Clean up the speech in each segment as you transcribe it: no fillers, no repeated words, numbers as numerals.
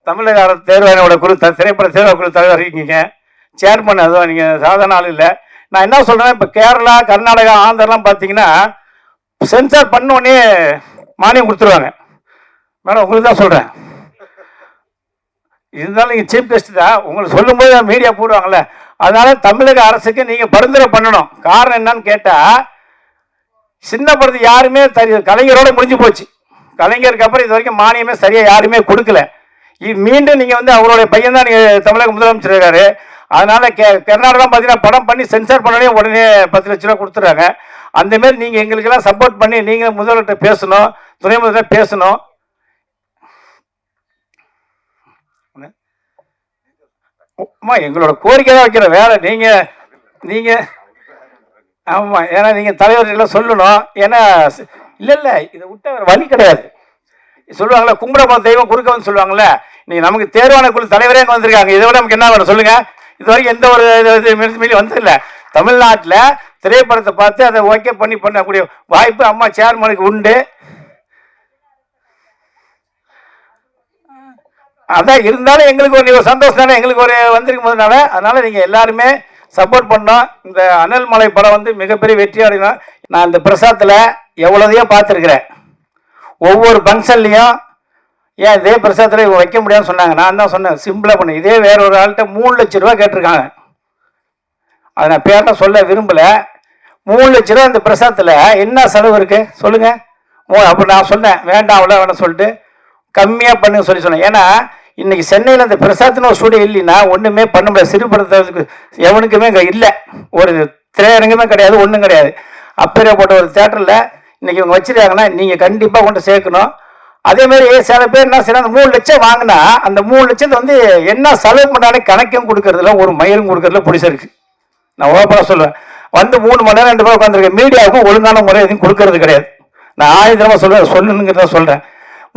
தமிழக அரசு தேர்வாணையோட குழு திரைப்பட தேர்வு குழு தலைவர் இருக்கீங்க, சேர்மன். அதுவும் நீங்கள் சாதாரண ஆள் இல்லை. நான் என்ன சொல்கிறேன், இப்போ கேரளா, கர்நாடகா, ஆந்திரெலாம் பார்த்தீங்கன்னா சென்சார் பண்ணோடனே மானியம் கொடுத்துருவாங்க. மேடம் உங்களுக்கு தான் சொல்கிறேன். இருந்தாலும் நீங்கள் சீஃப் கெஸ்ட் தான், உங்களுக்கு சொல்லும்போது மீடியா போடுவாங்கள்ல. அதனால் தமிழக அரசுக்கு நீங்கள் பரிந்துரை பண்ணணும். காரணம் என்னன்னு கேட்டால், சின்ன படத்து யாருமே கலைஞரோட முடிஞ்சு போச்சு. கலைஞருக்கு அப்புறம் இது வரைக்கும் மானியமே சரியாக யாருமே கொடுக்கல. மீண்டும் நீங்கள் வந்து அவருடைய பையன் தான் நீங்கள் தமிழக முதலமைச்சர் இருக்காரு. அதனால் கர்நாடகா பார்த்தீங்கன்னா படம் பண்ணி சென்சார் பண்ணோடனே உடனே 10 லட்ச ரூபா கொடுத்துட்றாங்க. அந்தமாரி நீங்கள் எங்களுக்கெல்லாம் சப்போர்ட் பண்ணி நீங்கள் முதல்வர்கிட்ட பேசணும், துணை முதல்வர் பேசணும். எங்களோட கோரிக்கை தான் வைக்கிற வேற. நீங்கள் ஆமாம், ஏன்னா நீங்கள் தலைவர்களெல்லாம் சொல்லணும். ஏன்னா இல்லை இதை விட்ட வழி கிடையாது. சொல்லுவாங்களே கும்பிட தெய்வம் குறுக்க வந்து சொல்லுவாங்கள்ல. நீங்கள் நமக்கு தேர்வான குழு தலைவரே அங்கே வந்திருக்காங்க. இதை விட நமக்கு என்ன வேணும் சொல்லுங்கள்? இது வரைக்கும் எந்த ஒரு மீறி வந்ததில்லை. தமிழ்நாட்டில் திரைப்படத்தை பார்த்து அதை ஓகே பண்ணக்கூடிய வாய்ப்பு அம்மா சேர்மனுக்கு உண்டு. அதான் இருந்தாலும் எங்களுக்கு ஒரு சந்தோஷம் தானே, எங்களுக்கு ஒரு வந்திருக்கும் போதுனால. அதனால் நீங்கள் எல்லாருமே சப்போர்ட் பண்ணோம். இந்த அனல் மலை படம் வந்து மிகப்பெரிய வெற்றி அடையணும். நான் இந்த பிரசாத்தில் எவ்வளோதையோ பார்த்துருக்குறேன். ஒவ்வொரு ஃபங்க்ஷன்லையும் ஏன் இதே பிரசாதத்தில் இவங்க வைக்க முடியாதுன்னு சொன்னாங்க. நான் தான் சொன்னேன், சிம்பிளாக பண்ணு. இதே வேற ஒரு ஆள்கிட்ட 3 லட்ச ரூபா கேட்டிருக்காங்க. அதை நான் பேட்ட சொல்ல விரும்பலை. 3 லட்ச ரூபா இந்த பிரசாதத்தில் என்ன செலவு இருக்குது சொல்லுங்கள்? அப்போ நான் சொன்னேன் வேண்டாம் அவ்வளோ வேணாம் சொல்லிட்டு கம்மியாக பண்ணுங்க சொன்னேன். ஏன்னா இன்றைக்கி சென்னையில் இந்த பிரசாத்னு ஒரு ஸ்டூடியோ இல்லைன்னா ஒன்றுமே பண்ண முடியாது. சிறுபடத்துக்கு எவனுக்குமே இங்கே இல்லை, ஒரு திரையரங்குமே கிடையாது, ஒன்றும் கிடையாது. அப்பேற்பட்ட ஒரு தேட்டரில் இன்றைக்கி இவங்க வச்சுருக்காங்கன்னா நீங்கள் கண்டிப்பாக கொண்டு சேர்க்கணும். அதேமாரி சில பேர் என்ன செய்யணும், அந்த 3 லட்சம் வாங்கினா அந்த 3 லட்சத்தை வந்து என்ன செலவு பண்ணாலே கணக்கும் கொடுக்கறதுல ஒரு மயிலும் கொடுக்கறதுல பிடிச்சிருக்கு. நான் ஓப்பனாக சொல்லுவேன். வந்து 3 மணி நேரம் 2 பேர் உட்காந்துருக்கேன். மீடியாவுக்கும் ஒழுங்கான முறை எதுவும் கொடுக்கறது கிடையாது. நான் 1000 தடவை சொல்லணுங்கிறத சொல்கிறேன்.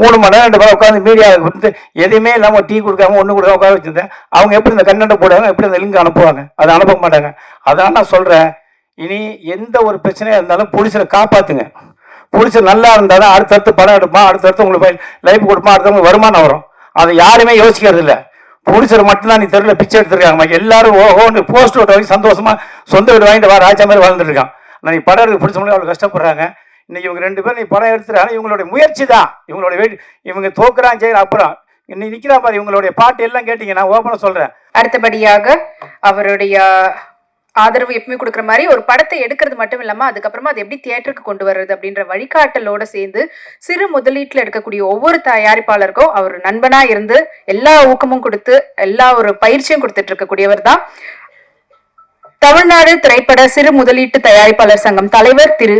3 மணி நேரம் 2 பேர் உட்காந்து மீடியாவுக்கு வந்து எதுவுமே இல்லாமல் டீ கொடுக்காம ஒன்று கொடுக்காம உட்கார வச்சுருந்தேன். அவங்க எப்படி இந்த கண்டென்ட்டை போடுவாங்க, எப்படி அந்த லிங்க் அனுப்புவாங்க? அதை அனுப்ப மாட்டாங்க. அதான் நான் சொல்கிறேன், இனி எந்த ஒரு பிரச்சனையாக இருந்தாலும் போலீஸை காப்பாற்றுங்க. போலீஸ் நல்லா இருந்தால் தான் அடுத்தடுத்து படம் எடுப்பான், அடுத்தடுத்து உங்களுக்கு லைஃப் கொடுப்பான், அடுத்தவங்களுக்கு வருமானம் வரும். அதை யாருமே யோசிக்கிறது இல்லை. போலீஸர் மட்டும்தான் நீ தெருவில் பிச்சை எடுத்துருக்காங்க. எல்லாரும் ஓஹோன்னு போஸ்ட் ஓட்ட வாங்கி சந்தோஷமாக சொந்த வீடு வாங்கிட்டு ராஜா மாதிரி வாழ்ந்துட்டு இருக்கான். நான் நீ படம் எடுக்க பிடிச்ச முடியும் அவ்வளோ கஷ்டப்படுறாங்க. இன்னைக்கு இவங்க 2 பேரும் நீ படம் எடுத்துறாங்க. இவங்களுடைய முயற்சி தான், இவங்களுடைய வெயிட். இவங்க தோக்குறான் செய்யற அப்புறம் இன்னைக்கு நிற்கிறா பாரு. இவங்களுடைய பாட்டு எல்லாம் கேட்டீங்க, நான் ஓப்பனாக சொல்கிறேன். அடுத்தபடியாக அவருடைய ஆதரவு எப்பவுமே கொடுக்குற மாதிரி ஒரு படத்தை எடுக்கிறது மட்டும் இல்லாமல் அதுக்கப்புறமா அது எப்படி தியேட்டருக்கு கொண்டு வர்றது அப்படின்ற வழிகாட்டலோட சேர்ந்து சிறு முதலீட்டில் எடுக்கக்கூடிய ஒவ்வொரு தயாரிப்பாளருக்கும் அவர் நண்பனாக இருந்து எல்லா ஊக்கமும் கொடுத்து எல்லா ஒரு பயிற்சியும் கொடுத்துட்டு இருக்கக்கூடியவர் தான் தமிழ்நாடு திரைப்பட சிறு முதலீட்டு தயாரிப்பாளர் சங்கம் தலைவர் திரு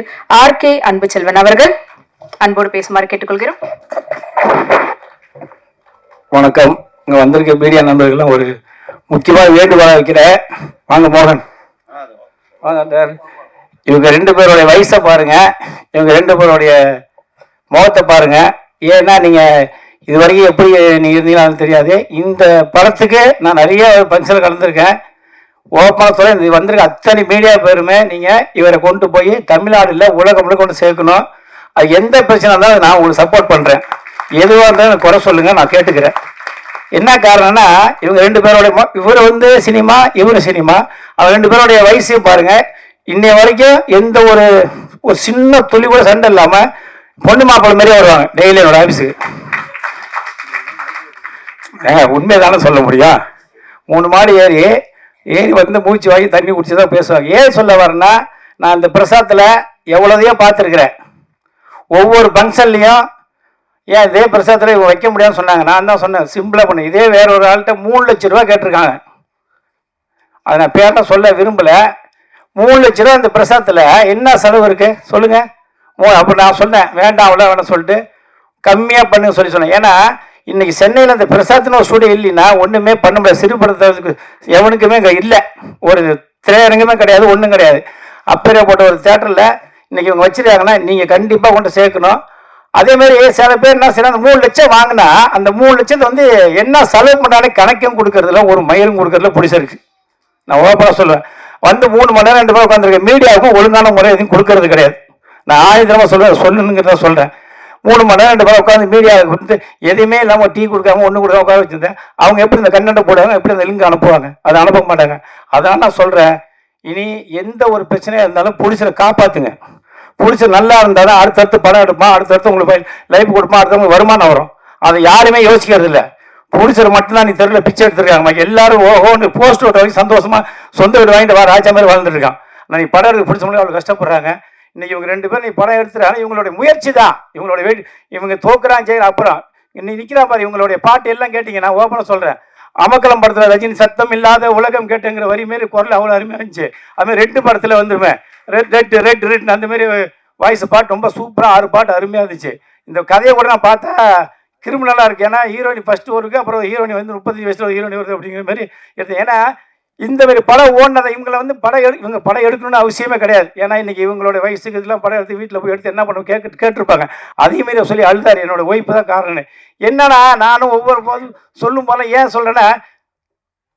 RK அன்புச்செல்வன் அவர்கள். அன்போடு பேசுமாறு கேட்டுக்கொள்கிறோம். வணக்கம். இங்க வந்திருக்க மீடியா நண்பர்கள்லாம் ஒரு முக்கியமான வேண்டுகோளை வைக்கிறேன். வாங்க மோகன் வாங்க. இவங்க 2 பேருடைய வயசை பாருங்க, இவங்க 2 பேருடைய முகத்தை பாருங்க. ஏன்னா நீங்க இது வரைக்கும் எப்படி நீங்க இருந்தீங்கன்னு தெரியாது. இந்த படத்துக்கு நான் நிறைய ஃபங்க்ஷனில் கலந்துருக்கேன். ஓப்பனாக சொல்ல இது வந்திருக்க அத்தனை மீடியா பேருமே நீங்கள் இவரை கொண்டு போய் தமிழ்நாடு இல்லை உலகம் முழுக்க கொண்டு சேர்க்கணும். அது எந்த பிரச்சனை இருந்தாலும் நான் உங்களுக்கு சப்போர்ட் பண்ணுறேன். எதுவாக இருந்தாலும் குறை சொல்லுங்கள், நான் கேட்டுக்கிறேன். என்ன காரணம்னா இவங்க 2 பேருடைய இவர் வந்து சினிமா, இவர் சினிமா. அவங்க 2 பேருடைய வயசையும் பாருங்கள். இன்னைய வரைக்கும் எந்த ஒரு சின்ன துளி கூட சண்டை இல்லாமல் பொண்ணு மாப்பிள்ளை மாதிரியே வருவாங்க டெய்லி என்னோட ஆஃபீஸுக்கு. உண்மையை தானே சொல்ல முடியும். 3 மாடி ஏறி வந்து மூச்சு வாங்கி தண்ணி குடிச்சு தான் பேசுவாங்க. ஏன் சொல்ல வரேன்னா, நான் இந்த பிரசாத்தில் எவ்வளோதையோ பார்த்துருக்குறேன். ஒவ்வொரு ஃபங்க்ஷன்லையும் ஏன் இதே பிரசாதத்தில் இவங்க வைக்க முடியாதுன்னு சொன்னாங்க. நான் தான் சொன்னேன், சிம்பிளாக பண்ணு. இதே வேற ஒரு ஆள்கிட்ட 3 லட்ச ரூபா கேட்டிருக்காங்க. அதை நான் பேட்ட சொல்ல விரும்பலை. 3 லட்ச ரூபா இந்த பிரசாதத்தில் என்ன செலவு இருக்குது சொல்லுங்கள்? அப்போ நான் சொன்னேன் வேண்டாம் அவ்வளோ வேணாம் சொல்லிட்டு கம்மியாக பண்ணுங்க சொன்னேன். ஏன்னா இன்னைக்கு சென்னையில் இந்த பிரசாத்னு ஒரு ஸ்டூடியோ இல்லைன்னா ஒன்றுமே பண்ண முடியாது. சிறுபடத்துக்கு எவனுக்குமே இங்கே இல்லை, ஒரு திரையரங்குமே கிடையாது, ஒன்றும் கிடையாது. அப்பேற்பட்ட ஒரு தேட்டரில் இன்னைக்கு இவங்க வச்சுருக்காங்கன்னா நீங்கள் கண்டிப்பாக கொண்டு சேர்க்கணும். அதேமாரி சில பேர் என்ன செய்யணும், அந்த 3 லட்சம் வாங்கினா அந்த 3 லட்சத்தை வந்து என்ன செலவு பண்ணாலே கணக்கும் கொடுக்கறதுல ஒரு மயிலும் கொடுக்கறதுல பிடிச்சிருக்கு. நான் ஓப்பனாக சொல்லுவேன். வந்து 3 மணி நேரம் 2 பேர் உட்காந்துருக்கேன். மீடியாவுக்கும் ஒழுங்கான முறை எதுவும் கொடுக்கறது கிடையாது. நான் 1000 தடவை சொல்லணுங்கிறத சொல்கிறேன். 3 மணி நேரம் 2 மணி நேரம் உட்காந்து மீடியா வந்து எதையுமே இல்லாமல் டீ கொடுக்காம ஒன்று கொடுக்காம உட்கார வச்சுருந்தேன். அவங்க எப்படி இந்த கண்டென்ட்டை போடுவாங்க, எப்படி அந்த லிங்க் அனுப்புவாங்க? அதை அனுப்ப மாட்டாங்க. அதான் நான் சொல்கிறேன், இனி எந்த ஒரு பிரச்சனையாக இருந்தாலும் போலீஸரை காப்பாற்றுங்க. போலீஸ் நல்லா இருந்தால் தான் அடுத்தடுத்து படம் எடுப்பான், அடுத்தடுத்து உங்களுக்கு லைஃப் கொடுப்பான், அடுத்தவங்களுக்கு வருமானம் வரும். அதை யாருமே யோசிக்கிறது இல்லை. போலீஸர் மட்டும்தான் நீ தெருவில் பிச்சை எடுத்துருக்காங்க. எல்லாரும் ஓஹோன்னு போஸ்ட் ஓட்ட வரைக்கும் சந்தோஷமா சொந்த வீடு வாங்கிட்டு வா ராஜா மாதிரி வாழ்ந்துட்டு இருக்கான். நான் நீ படம் எடுக்க பிடிச்ச முடியும் அவ்வளோ கஷ்டப்படுறாங்க. இன்னைக்கு இவங்க 2 பேரும் நீ படம் எடுத்துறாங்க. இவங்களுடைய முயற்சி தான், இவங்களுடைய வெயிட். இவங்க தோக்குறான் செய்யற அப்புறம் இன்னைக்கு நிற்கிறா பாரு. இவங்களுடைய பாட்டு எல்லாம் கேட்டீங்க, நான் ஓப்பனாக சொல்கிறேன். அமக்கலம் படத்தில் ரஜினி சத்தம் இல்லாத உலகம் கேட்டுங்கிற வரி மாரி குரல் அவ்வளோ அருமையாக இருந்துச்சு. அதுமாதிரி ரெட்டு படத்தில் வந்துருவேன், ரெட் ரெட் ரெட் அந்த மாதிரி வாய்ஸ் பாட்டு ரொம்ப சூப்பராக 6 பாட்டு அருமையாக இருந்துச்சு. இந்த கதையை கூட நான் பார்த்தா கிரிமினலாக இருக்குது. ஏன்னா ஹீரோயினி ஃபஸ்ட்டு வருது, அப்புறம் ஹீரோயினி வந்து 35 வயசில் ஒரு ஹீரோயினி வருது அப்படிங்கிற மாதிரி எடுத்து. ஏன்னா இந்த மாதிரி படம் ஓடினதை இவங்களை வந்து இவங்க படம் எடுக்கணும்னு அவசியமே கிடையாது. ஏன்னா இன்னைக்கு இவங்களோட வயசுக்கு இதெல்லாம் படம் எடுத்து வீட்டில் போய் எடுத்து என்ன பண்ணுவோம் கேட்டிருப்பாங்க. அதேமாரி சொல்லி அழுதார். என்னோட ஒய்ஃபு தான் காரணம். என்னன்னா நானும் ஒவ்வொரு போதும் சொல்லும் போல ஏன் சொல்கிறேன்னா,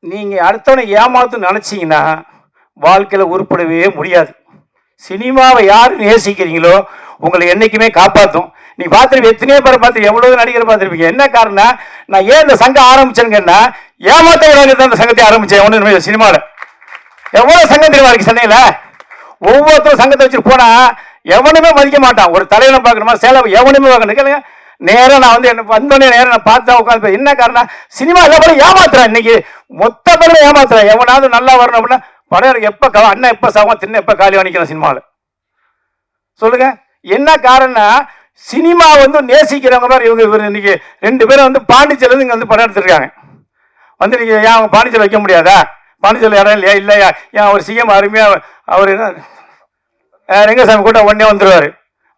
நீங்கள் அடுத்தவனை ஏமாத்துன்னு நினச்சிங்கன்னா வாழ்க்கையில் உருப்படவே முடியாது. சினிமாவை யார் நேசிக்கிறீங்களோ உங்களை என்றைக்குமே காப்பாற்றும். நீ பார்த்துருப்பீங்க, எத்தனையோ பேரை பார்த்து எவ்வளவு நடிகரை பார்த்துருப்பீங்க. என்ன காரணம், நான் ஏன் இந்த சங்கம் ஆரம்பிச்சேன்னா ஏமாத்த தான் இந்த சங்கத்தை ஆரம்பிச்சேன். ஒன்று சினிமாவில் எவ்வளோ சங்கம் தெரியுமா இருக்கு சென்னையில். ஒவ்வொருத்தரும் சங்கத்தை வச்சுட்டு போனா எவனுமே மதிக்க மாட்டான். ஒரு தலையில பார்க்கணுமா சேலை எவனுமே பார்க்கணும் கேளுங்க. நேரம் நான் வந்து என்ன வந்தோடனே நேரம் நான் பார்த்தா உட்காந்து. என்ன காரணம், சினிமா எல்லா படம் ஏமாத்துறேன். இன்னைக்கு மொத்த பேரும் ஏமாத்துறேன். எவனாவது நல்லா வரணும் அப்படின்னா படம் எப்போ அண்ணன் எப்போ சாகும் தின்ன எப்போ காலி வாங்கிக்கிறேன் சினிமாவில் சொல்லுங்க. என்ன காரணம்னா சினிமா வந்து நேசிக்கிறவங்க மாதிரி இவங்க இன்னைக்கு 2 பேரும் வந்து பாண்டிச்சேரியில இங்கே வந்து படம் எடுத்துருக்காங்க. வந்து நீங்கள் ஏன் அவங்க பாண்டிச்சேரி வைக்க முடியாதா? பாண்டிச்சேரி இடம் இல்லையா? இல்லையா? ஏன் அவர் சிஎம் அருமையாக அவர் என்ன ரெங்கசாமி கூட உடனே வந்துடுவார்.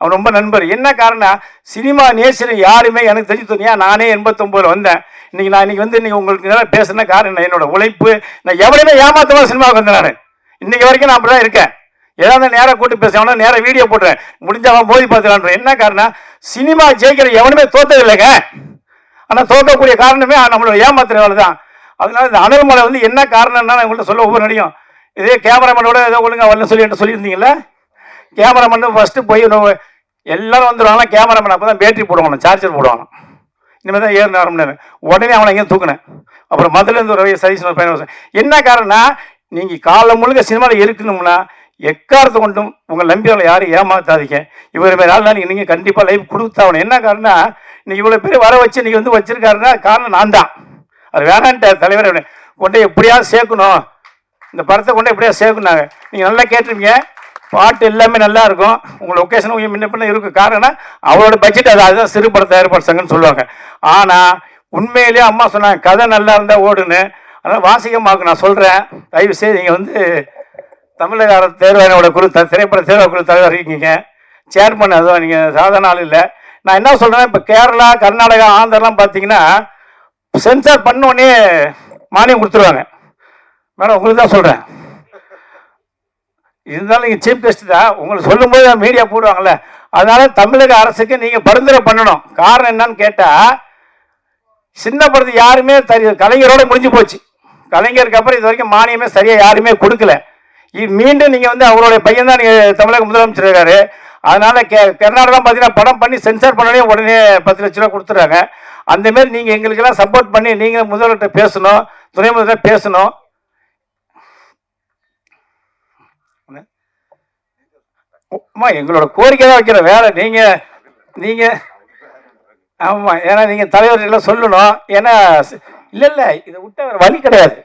அவர் ரொம்ப நண்பர். என்ன காரணம், சினிமா நேசிற யாருமே எனக்கு தெரிஞ்சு தோணியா. நானே 89 வந்தேன். இன்னைக்கு வந்து நீங்கள் உங்களுக்கு நல்லா பேசுனா காரணம் என்னோட உழைப்பு. நான் எவரையுமே ஏமாத்தமா சினிமாவுக்கு வந்தேன். நான் இன்னைக்கு வரைக்கும் நான் அப்படி தான் இருக்கேன். ஏதாவது நேராக கூட்டு பேசுவானா நேராக வீடியோ போட்டுறேன், முடிஞ்சாவன் மோதி பார்த்துலான்ற. என்ன காரணம், சினிமா ஜெயிக்கிற எவனுமே தோத்தது இல்லைங்க. ஆனால் தோக்கக்கூடிய காரணமே நம்மளோட ஏமாத்துறவங்க தான். அதனால இந்த அனல்மலை வந்து என்ன காரணம்னா நான் உங்கள்கிட்ட சொல்ல ஒவ்வொரு நடியும். இதே கேமராமேனோட ஏதோ ஒழுங்காக வரல சொல்லியிருந்தீங்களா? கேமராமேன் ஃபஸ்ட்டு போய் எல்லாரும் வந்துடுவாங்க. கேமராமேன் அப்போ தான் பேட்டரி போடுவாங்க, சார்ஜர் போடுவாங்க. இனிமேல் தான் ஏறின ஆரம்பினேன். உடனே அவனை எங்கேயும் தூக்குனேன். அப்புறம் மதுலேருந்து ஒரு சதீஷ் ஒரு பையன். என்ன காரணம்னா, நீங்கள் காலம் முழுக்க சினிமாவில் இருக்கணும்னா எக்காரத்தை கொண்டும் உங்கள் நம்பியவங்களை யாரும் ஏமாத்தாதீங்க. இவர் மாதிரி ஆள் தான் நீங்கள் கண்டிப்பாக லைஃப் கொடுத்தாகணும். என்ன காரணம், இன்னைக்கு இவ்வளோ பேர் வர வச்சு நீங்கள் வந்து வச்சிருக்காருன்னா காரணம் நான் தான். அது வேணான்ட்ட தலைவர் கொண்டு எப்படியாவது சேர்க்கணும், இந்த படத்தை கொண்டு எப்படியாவது சேர்க்கணுனாங்க. நீங்கள் நல்லா கேட்டிருப்பீங்க, பாட்டு எல்லாமே நல்லா இருக்கும். உங்கள் லொக்கேஷனும் முன்ன பின்ன இருக்கும். காரணம் அவரோட பட்ஜெட் அதுதான் சிறு பட தயாரிப்பாளர் சங்கம்னு சொல்லுவாங்க. ஆனால் உண்மையிலேயே அம்மா சொன்னாங்க கதை நல்லா இருந்தால் ஓடுன்னு. அதனால் வாசிகமாக்கு நான் சொல்கிறேன், தயவு செய்து நீங்கள் வந்து தமிழக அரசு தேர்வாணையோட குழு திரைப்பட தேர்வு குழு தலைவர் இருக்கீங்க, சேர்மன். அதுவும் நீங்கள் சாதாரண ஆள் இல்லை. நான் என்ன சொல்கிறேன், இப்போ கேரளா கர்நாடகா ஆந்திரெலாம் பார்த்தீங்கன்னா சென்சார் பண்ணோடனே மானியம் கொடுத்துருவாங்க. மேடம் உங்களுக்கு தான் சொல்கிறேன். இருந்தாலும் நீங்கள் சீஃப் கெஸ்ட் தான், உங்களுக்கு சொல்லும்போது மீடியா போடுவாங்கள்ல. அதனால தமிழக அரசுக்கு நீங்கள் பரிந்துரை பண்ணணும். காரணம் என்னன்னு கேட்டால், சின்ன படத்துக்கு யாருமே கலைஞரோட முடிஞ்சு போச்சு. கலைஞருக்கு அப்புறம் இது வரைக்கும் மானியமே சரியாக யாருமே கொடுக்கல. மீண்டும் நீங்கள் வந்து அவருடைய பையன் தான் நீங்கள் தமிழக முதலமைச்சர் இருக்காரு. அதனால கர்நாடகா பார்த்தீங்கன்னா படம் பண்ணி சென்சார் பண்ணோடனே உடனே 10 லட்ச ரூபா கொடுத்துறாங்க. அந்தமாரி நீங்கள் எங்களுக்கெல்லாம் சப்போர்ட் பண்ணி நீங்கள் முதல்வர்கிட்ட பேசணும், துணை முதல்வர் பேசணும். அம்மா எங்களோட கோரிக்கை தான் வைக்கிற வேலை. நீங்கள் ஆமாம், ஏன்னா நீங்கள் தலைவர்களெல்லாம் சொல்லணும். ஏன்னா இல்லை இதை விட்ட வழி கிடையாது.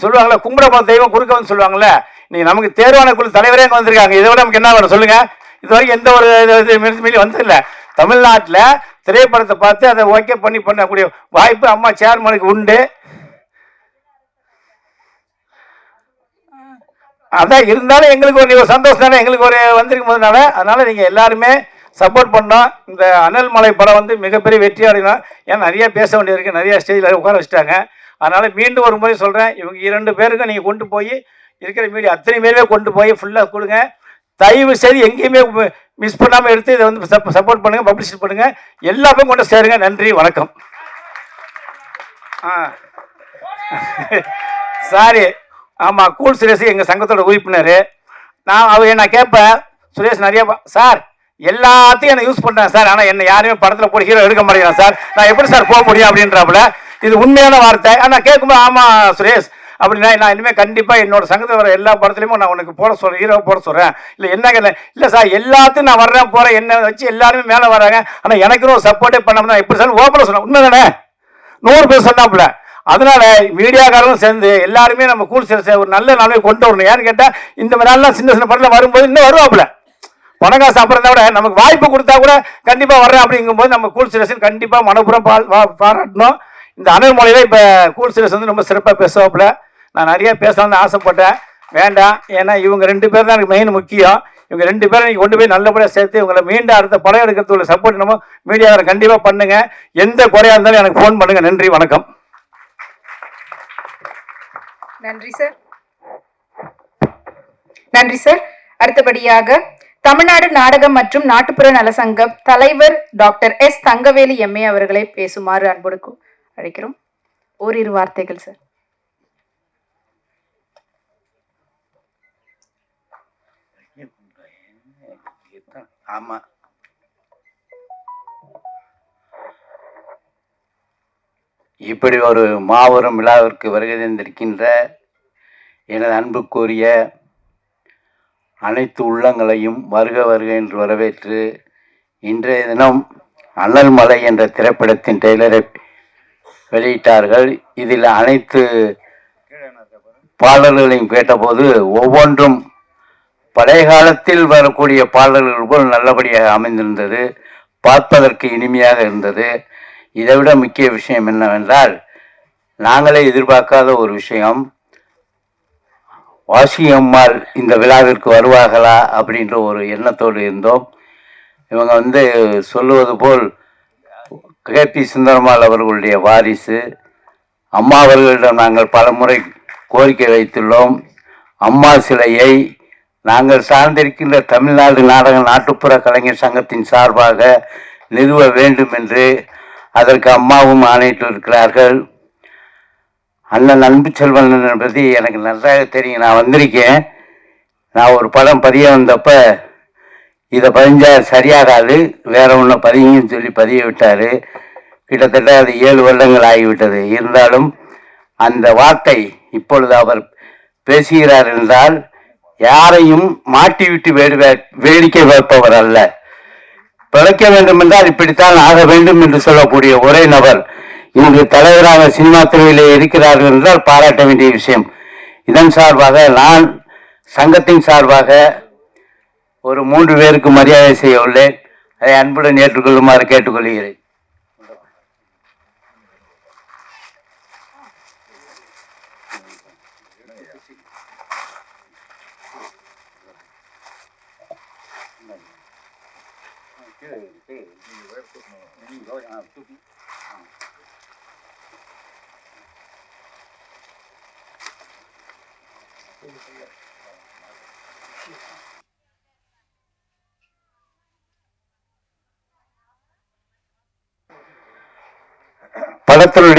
சொல்லுவாங்களே கும்பிட தெய்வம் குறுக்க வந்து சொல்லுவாங்கல்ல. நீங்கள் நமக்கு தேர்வான குழு தலைவரே அங்கே வந்திருக்காங்க. இதை விட நமக்கு என்ன வேணும் சொல்லுங்கள்? இது வரைக்கும் எந்த ஒரு மீறி வந்ததில்லை. தமிழ்நாட்டில் திரைப்படத்தை பார்த்து அதை ஓகே பண்ணக்கூடிய வாய்ப்பு அம்மா சேர்மனுக்கு உண்டு. அதான் இருந்தாலும் எங்களுக்கு ஒரு சந்தோஷம் தானே, எங்களுக்கு ஒரு வந்திருக்கும் போதுனால. அதனால் நீங்கள் எல்லாருமே சப்போர்ட் பண்ணோம். இந்த அனல்மலை படம் வந்து மிகப்பெரிய வெற்றி அடையணும். ஏன்னா நிறைய பேச வேண்டியிருக்கு, நிறைய ஸ்டேஜில் உட்கார வச்சுட்டாங்க. அதனால் மீண்டும் ஒரு முறை சொல்கிறேன், இவங்க 2 பேருக்கும் நீங்கள் கொண்டு போய் இருக்கிற மீடியா அத்தனை பேருமே கொண்டு போய் ஃபுல்லாக கொடுங்க. தயவு செய்து எங்கேயுமே மிஸ் பண்ணாமல் எடுத்து இதை வந்து சப்போர்ட் பண்ணுங்கள், பப்ளிஷ் பண்ணுங்கள், எல்லாமே கொண்டு சேருங்க. நன்றி, வணக்கம். சாரி, ஆமாம், கூல் சுரேஷ் எங்கள் சங்கத்தோட உறுப்பினர். நான் கேட்பேன், சுரேஷ் நிறைய சார் எல்லாத்தையும் என்ன யூஸ் பண்றேன் சார். ஆனா என்ன யாருமே படத்துல போய் ஹீரோ எடுக்க மாட்டேங்கிறான் சார். நான் எப்படி சார் போக முடியும் அப்படின்றாப்புல. இது உண்மையான வார்த்தை. ஆனா கேட்கும்போது ஆமா சுரேஷ் அப்படின்னா நான் இனிமேல் கண்டிப்பாக என்னோட சங்கத்தில் வர எல்லா படத்துலையுமே நான் உனக்கு போட சொல்கிறேன், ஹீரோ போட சொல்கிறேன். இல்லை என்ன இல்லை சார் எல்லாத்தையும் நான் வர்றேன் போகிறேன் என்ன வச்சு எல்லாருமே மேலே வராங்க. ஆனால் எனக்குன்னு ஒரு சப்போர்ட்டே பண்ணாமல் எப்படி சார் ஓப்பனாக சொன்னேன். உண்மை தானே 100 பேர் சொன்னாப்புல. அதனால மீடியாக்காரங்களும் சேர்ந்து எல்லாருமே நம்ம கூல் சேல்ஸை ஒரு நல்ல நாளே கொண்டு வரணும். ஏன்னு கேட்டால் இந்த மாதிரி நாள்லாம் சின்ன சின்ன படத்தில் வரும்போது இன்னும் வருவாப்புல. பணங்கா சாப்பிட்றத விட நமக்கு வாய்ப்பு கொடுத்தா கூட கண்டிப்பாக வர்றேன் அப்படிங்கும்போது நம்ம கூல் சேல்ஸ் கண்டிப்பாக மனப்புறம் பாராட்டணும். இந்த அனல் மொழியில இப்போ கூல் சேல்ஸ் வந்து ரொம்ப சிறப்பாக பேசுவாப்புல. நான் நிறைய பேசலாம்னு ஆசைப்பட்டேன், வேண்டாம். ஏன்னா இவங்க 2 பேர் தான் எனக்கு மெயின் முக்கியம். இவங்க 2 பேரும் நீங்கள் கொண்டு போய் நல்லபடியாக சேர்த்து இவங்களை மீண்டும் அடுத்த படம் எடுக்கிறதுக்கு உள்ள சப்போர்ட் நம்ம மீடியாவில் கண்டிப்பாக பண்ணுங்க. எந்த குறையாக இருந்தாலும் எனக்கு ஃபோன் பண்ணுங்க. நன்றி, வணக்கம். நன்றி சார். நன்றி சார். அடுத்தபடியாக தமிழ்நாடு நாடகம் மற்றும் நாட்டுப்புற நலசங்க தலைவர் டாக்டர் எஸ் தங்கவேலு எம்ஏ அவர்களை பேசுமாறு அன்போடு அழைக்கிறோம். ஓரிரு வார்த்தைகள் சார். ஆமா, இப்படி ஒரு மாபெரும் விழாவிற்கு வருகை தந்திருக்கின்ற எனது அன்புக்குரிய அனைத்து உள்ளங்களையும் வருக வருக என்று வரவேற்று, இன்றைய தினம் அனல் மலை என்ற திரைப்படத்தின் டெய்லரை வெளியிட்டார்கள். இதில் அனைத்து பாடல்களையும் கேட்டபோது ஒவ்வொன்றும் பழைய காலத்தில் வரக்கூடிய பாடல்கள் போல் நல்லபடியாக அமைந்திருந்தது, பார்ப்பதற்கு இனிமையாக இருந்தது. இதைவிட முக்கிய விஷயம் என்னவென்றால், நாங்களே எதிர்பார்க்காத ஒரு விஷயம், வாசி அம்மாள் இந்த விழாவிற்கு வருவார்களா அப்படின்ற ஒரு எண்ணத்தோடு இருந்தோம். இவங்க வந்து சொல்லுவது போல் KP சுந்தரம்மாள் அவர்களுடைய வாரிசு. அம்மா அவர்களிடம் நாங்கள் பல முறை கோரிக்கை வைத்துள்ளோம். அம்மா சிலையை நாங்கள் சார்ந்திருக்கின்ற தமிழ்நாடு நாடக நாட்டுப்புற கலைஞர் சங்கத்தின் சார்பாக நிறுவ வேண்டும் என்று அதற்கு அம்மாவும் ஆணையிட்டிருக்கிறார்கள். அண்ணன் அன்பு செல்வன் பற்றி எனக்கு நன்றாக தெரியும். நான் வந்திருக்கேன். நான் ஒரு படம் பதிய வந்தப்ப இதை பதிஞ்சா சரியாகாது, வேற ஒன்று பதிங்கன்னு சொல்லி பதிய விட்டார். கிட்டத்தட்ட அது 7 வருடங்கள் ஆகிவிட்டது. இருந்தாலும் அந்த வார்த்தை இப்பொழுது அவர் பேசுகிறார் என்றால் யாரையும் மாட்டிவிட்டு வேடிக்கை வைப்பவர் அல்ல. பிழைக்க வேண்டும் என்றால் இப்படித்தான் ஆக வேண்டும் என்று சொல்லக்கூடிய ஒரே நபர் இன்று தலைவராக சினிமா துறையிலே இருக்கிறார்கள் என்றால் பாராட்ட வேண்டிய விஷயம். இதன் சார்பாக நான் சங்கத்தின் சார்பாக ஒரு 3 பேருக்கு மரியாதை செய்ய உள்ளேன். அதை அன்புடன் ஏற்றுக்கொள்ளுமாறு கேட்டுக்கொள்கிறேன். படத்தினுடைய